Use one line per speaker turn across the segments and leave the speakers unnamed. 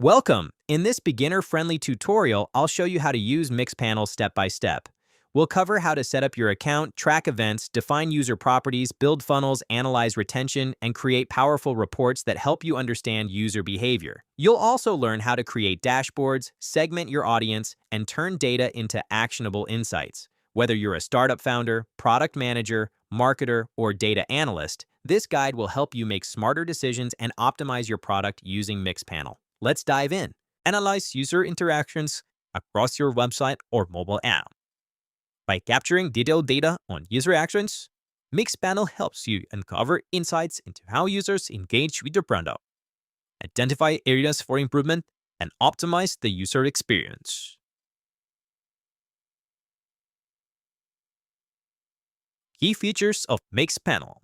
Welcome! In this beginner-friendly tutorial, I'll show you how to use Mixpanel step by step. We'll cover how to set up your account, track events, define user properties, build funnels, analyze retention, and create powerful reports that help you understand user behavior. You'll also learn how to create dashboards, segment your audience, and turn data into actionable insights. Whether you're a startup founder, product manager, marketer, or data analyst, this guide will help you make smarter decisions and optimize your product using Mixpanel. Let's dive in. Analyze user interactions across your website or mobile app. By capturing detailed data on user actions, Mixpanel helps you uncover insights into how users engage with your product, identify areas for improvement, and optimize the user experience. Key features of Mixpanel.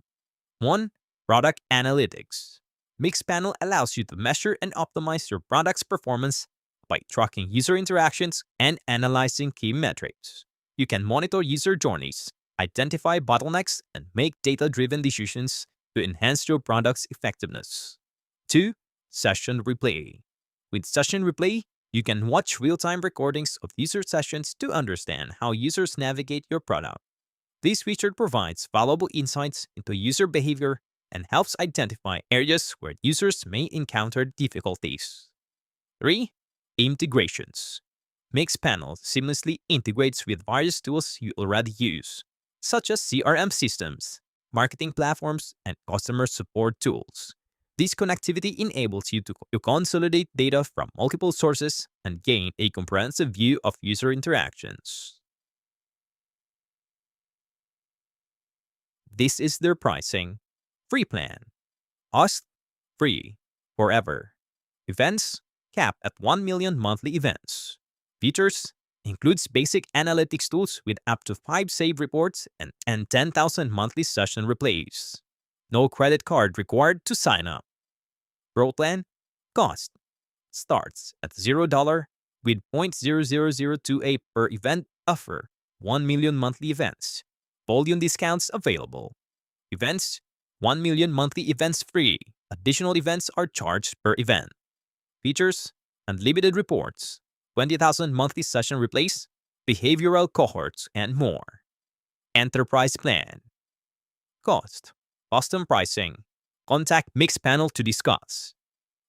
1. Product Analytics. Mixpanel allows you to measure and optimize your product's performance by tracking user interactions and analyzing key metrics. You can monitor user journeys, identify bottlenecks, and make data-driven decisions to enhance your product's effectiveness. 2. Session Replay. With Session Replay, you can watch real-time recordings of user sessions to understand how users navigate your product. This feature provides valuable insights into user behavior and helps identify areas where users may encounter difficulties. 3. Integrations. Mixpanel seamlessly integrates with various tools you already use, such as CRM systems, marketing platforms, and customer support tools. This connectivity enables you to consolidate data from multiple sources and gain a comprehensive view of user interactions. This is their pricing. Free plan. Cost: free. Forever. Events: cap at 1 million monthly events. Features: includes basic analytics tools with up to 5 save reports and 10,000 monthly session replays. No credit card required to sign up. Pro plan. Cost: starts at $0 with 0.00028 per event offer. 1 million monthly events. Volume discounts available. Events: 1 million monthly events free. Additional events are charged per event. Features: unlimited reports, 20,000 monthly session replays, behavioral cohorts, and more. Enterprise plan. Cost: custom pricing. Contact Mixpanel to discuss.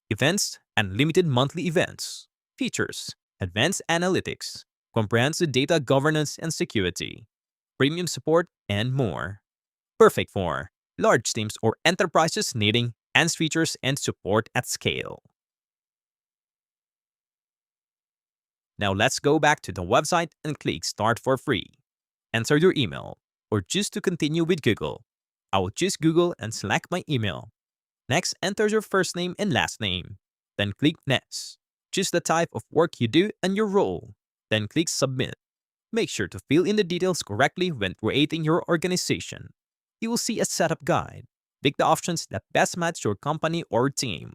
Events: unlimited monthly events. Features: advanced analytics, comprehensive data governance and security, premium support, and more. Perfect for large teams or enterprises needing enhanced features and support at scale. Now let's go back to the website and click Start for free. Enter your email or choose to continue with Google. I will choose Google and select my email. Next, enter your first name and last name. Then click Next. Choose the type of work you do and your role. Then click Submit. Make sure to fill in the details correctly when creating your organization. You will see a setup guide. Pick the options that best match your company or team.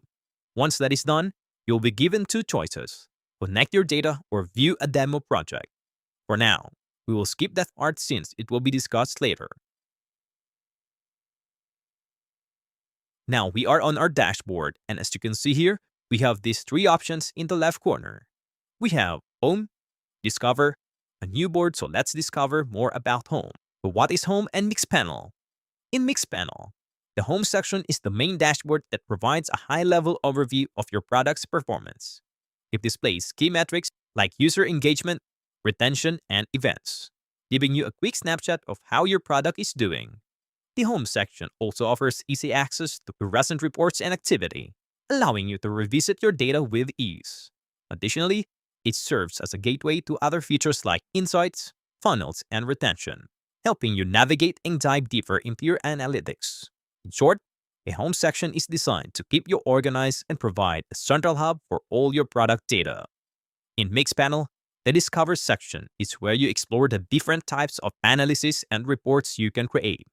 Once that is done, you'll be given 2 choices: connect your data or view a demo project. For now, we will skip that part since it will be discussed later. Now we are on our dashboard, and as you can see here, we have these 3 options in the left corner. We have Home, Discover, a new board, so let's discover more about Home. But what is Home and Mixpanel? In Mixpanel, the Home section is the main dashboard that provides a high-level overview of your product's performance. It displays key metrics like user engagement, retention, and events, giving you a quick snapshot of how your product is doing. The Home section also offers easy access to recent reports and activity, allowing you to revisit your data with ease. Additionally, it serves as a gateway to other features like insights, funnels, and retention, helping you navigate and dive deeper into your analytics. In short, a Home section is designed to keep you organized and provide a central hub for all your product data. In Mixpanel, the Discover section is where you explore the different types of analysis and reports you can create.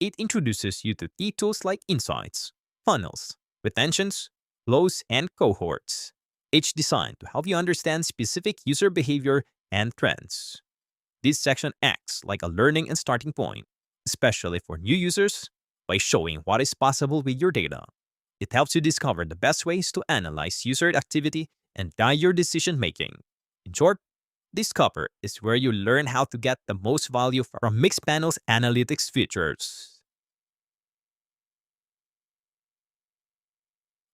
It introduces you to key tools like insights, funnels, retentions, flows, and cohorts, each designed to help you understand specific user behavior and trends. This section acts like a learning and starting point, especially for new users, by showing what is possible with your data. It helps you discover the best ways to analyze user activity and guide your decision-making. In short, Discover is where you learn how to get the most value from Mixpanel's analytics features.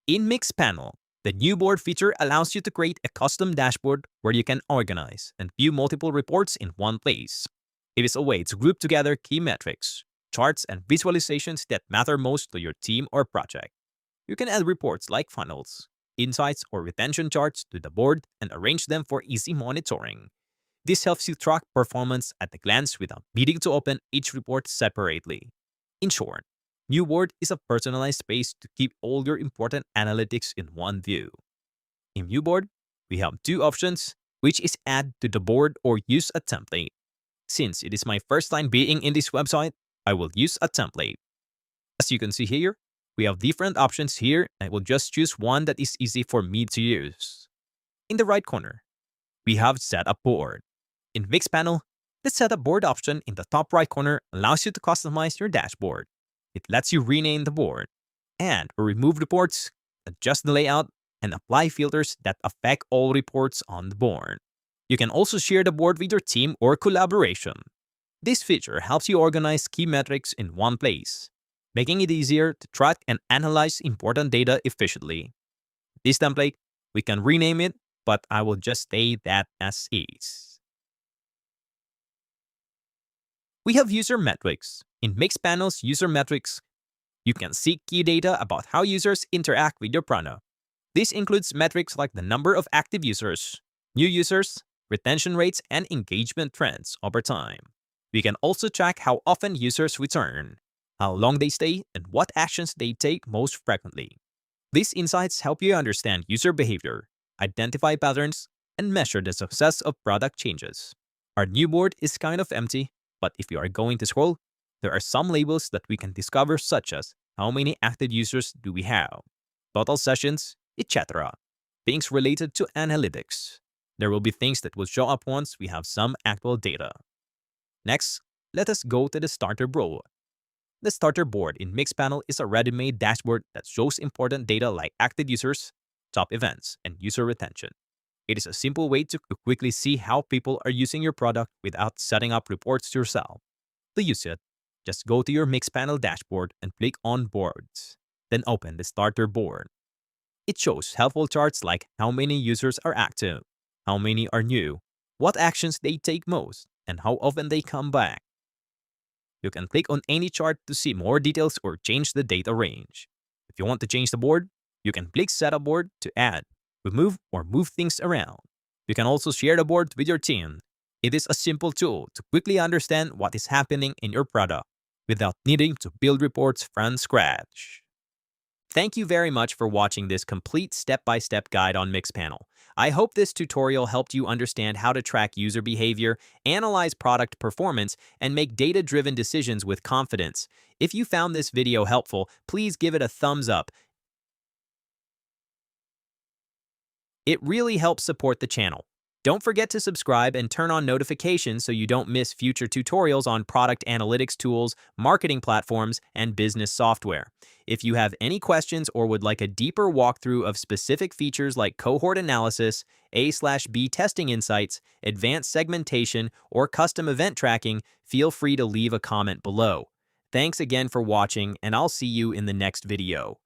In Mixpanel, the new board feature allows you to create a custom dashboard where you can organize and view multiple reports in one place. It is a way to group together key metrics, charts, and visualizations that matter most to your team or project. You can add reports like funnels, insights, or retention charts to the board and arrange them for easy monitoring. This helps you track performance at a glance without needing to open each report separately. In short, New Board is a personalized space to keep all your important analytics in one view. In New Board, we have two options, which is add to the board or use a template. Since it is my first time being in this website, I will use a template. As you can see here, we have different options here, and I will just choose one that is easy for me to use. In the right corner, we have Set Up Board. In Mixpanel, the Setup Board option in the top right corner allows you to customize your dashboard. It lets you rename the board, add or remove reports, adjust the layout, and apply filters that affect all reports on the board. You can also share the board with your team or collaboration. This feature helps you organize key metrics in one place, making it easier to track and analyze important data efficiently. This template, we can rename it, but I will just stay that as is. We have user metrics. In Mixpanel's user metrics, you can see key data about how users interact with your product. This includes metrics like the number of active users, new users, retention rates, and engagement trends over time. We can also track how often users return, how long they stay, and what actions they take most frequently. These insights help you understand user behavior, identify patterns, and measure the success of product changes. Our new board is kind of empty, but if you are going to scroll, there are some labels that we can discover, such as how many active users do we have, total sessions, etc. Things related to analytics. There will be things that will show up once we have some actual data. Next, let us go to the Starter Board. The Starter Board in Mixpanel is a ready-made dashboard that shows important data like active users, top events, and user retention. It is a simple way to quickly see how people are using your product without setting up reports yourself. To use it, just go to your Mixpanel dashboard and click on Boards. Then open the Starter Board. It shows helpful charts like how many users are active, how many are new, what actions they take most, and how often they come back. You can click on any chart to see more details or change the data range. If you want to change the board, you can click Setup Board to add, remove, or move things around. You can also share the board with your team. It is a simple tool to quickly understand what is happening in your product without needing to build reports from scratch. Thank you very much for watching this complete step-by-step guide on Mixpanel. I hope this tutorial helped you understand how to track user behavior, analyze product performance, and make data-driven decisions with confidence. If you found this video helpful, please give it a thumbs up. It really helps support the channel. Don't forget to subscribe and turn on notifications so you don't miss future tutorials on product analytics tools, marketing platforms, and business software. If you have any questions or would like a deeper walkthrough of specific features like cohort analysis, A/B testing insights, advanced segmentation, or custom event tracking, feel free to leave a comment below. Thanks again for watching, and I'll see you in the next video.